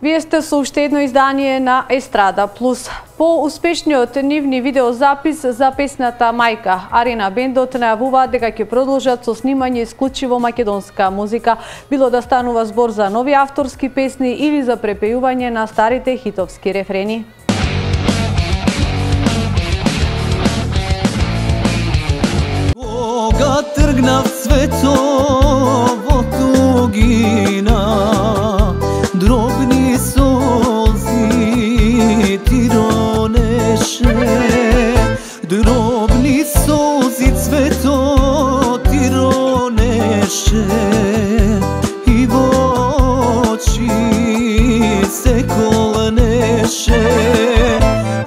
Вие сте со уште едно издание на Естрада Плюс. По успешниот нивни видеозапис за песната Мајка, Арена бендот најавуваат дека ќе продолжат со снимање исклучиво македонска музика, било да станува збор за нови авторски песни или за препејување на старите хитовски рефрени. Кога тргнав светово тугина, дробни солзи ти ронеше, дробни солзи цвето ти ронеше, и во очи се колнеше,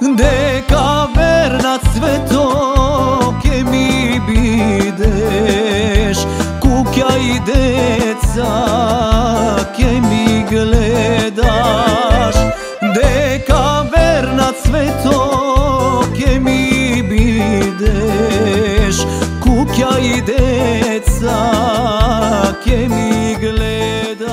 дека верна цвето ке ми бидеш, куќа и деца ке ми гледаш, дека верна цвето ке ми бидеш, куќа и деца ке ми гледаш.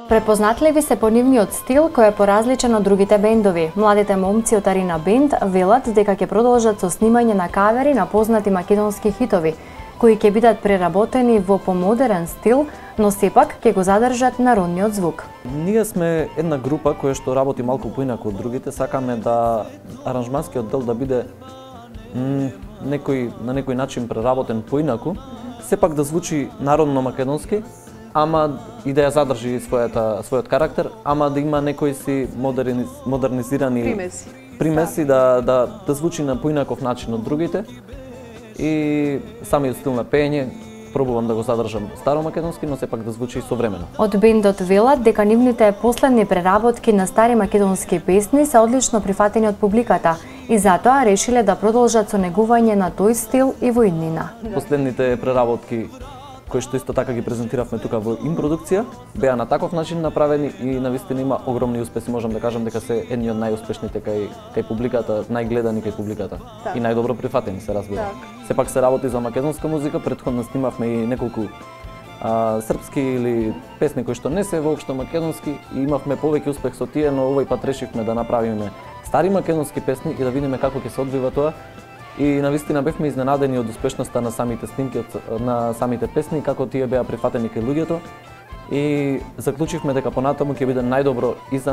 Препознатливи се по нивниот стил кој е поразличен од другите бендови. Младите момци од Арена бенд велат дека ќе продолжат со снимање на кавери на познати македонски хитови, кои ќе бидат преработени во помодерен стил, но сепак ќе го задржат народниот звук. Ние сме една група која што работи малку поинаку од другите. Сакаме да аранжманскиот дел да биде на некој начин преработен поинаку, сепак да звучи народно македонски, ама и да ја задржи својот карактер, ама да има некои си модернизирани примеси да звучи на поинаков начин од другите. И самиот стил на пеење пробувам да го задржам старомакедонски, но сепак да звучи современо. Од бендот велат дека нивните последни преработки на стари македонски песни се одлично прифатени од публиката и затоа решиле да продолжат со негување на тој стил и во иднина. Последните преработки кои што исто така ги презентиравме тука во импродукција, беа на таков начин направени и навистина има огромни успеси, можам да кажам дека се едни од најуспешните кај публиката, најгледани кај публиката и најдобро прифатени се разбира. Сепак се работи за македонска музика, претходно снимавме и неколку српски или песни кои што не се воопшто македонски и имавме повеќе успех со тие, но овој пат решивме да направиме стари македонски песни и да видиме како ќе се одвива тоа. И навистина бевме изненадени од успешноста на самите снимки, на самите песни, како тие беа прифатени кај луѓето. И заклучивме дека понатаму ќе биде најдобро и за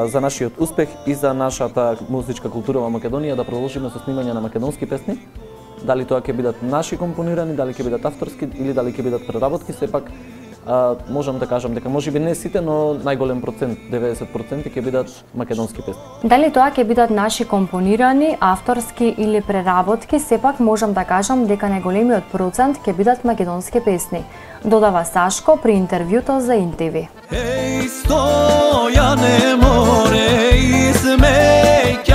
за нашиот успех и за нашата музичка култура во Македонија да продолжиме со снимање на македонски песни. Дали тоа ќе бидат наши компонирани, дали ќе бидат авторски или дали ќе бидат преработки, сепак можам да кажам дека можеби не сите, но најголем процент, 90% ќе бидат македонски песни. Дали тоа ќе бидат наши компонирани, авторски или преработки, сепак можам да кажам дека најголемиот процент ќе бидат македонски песни, додава Сашко при интервјуто за ИНТВ. Еј, Стојане море, измеќаре,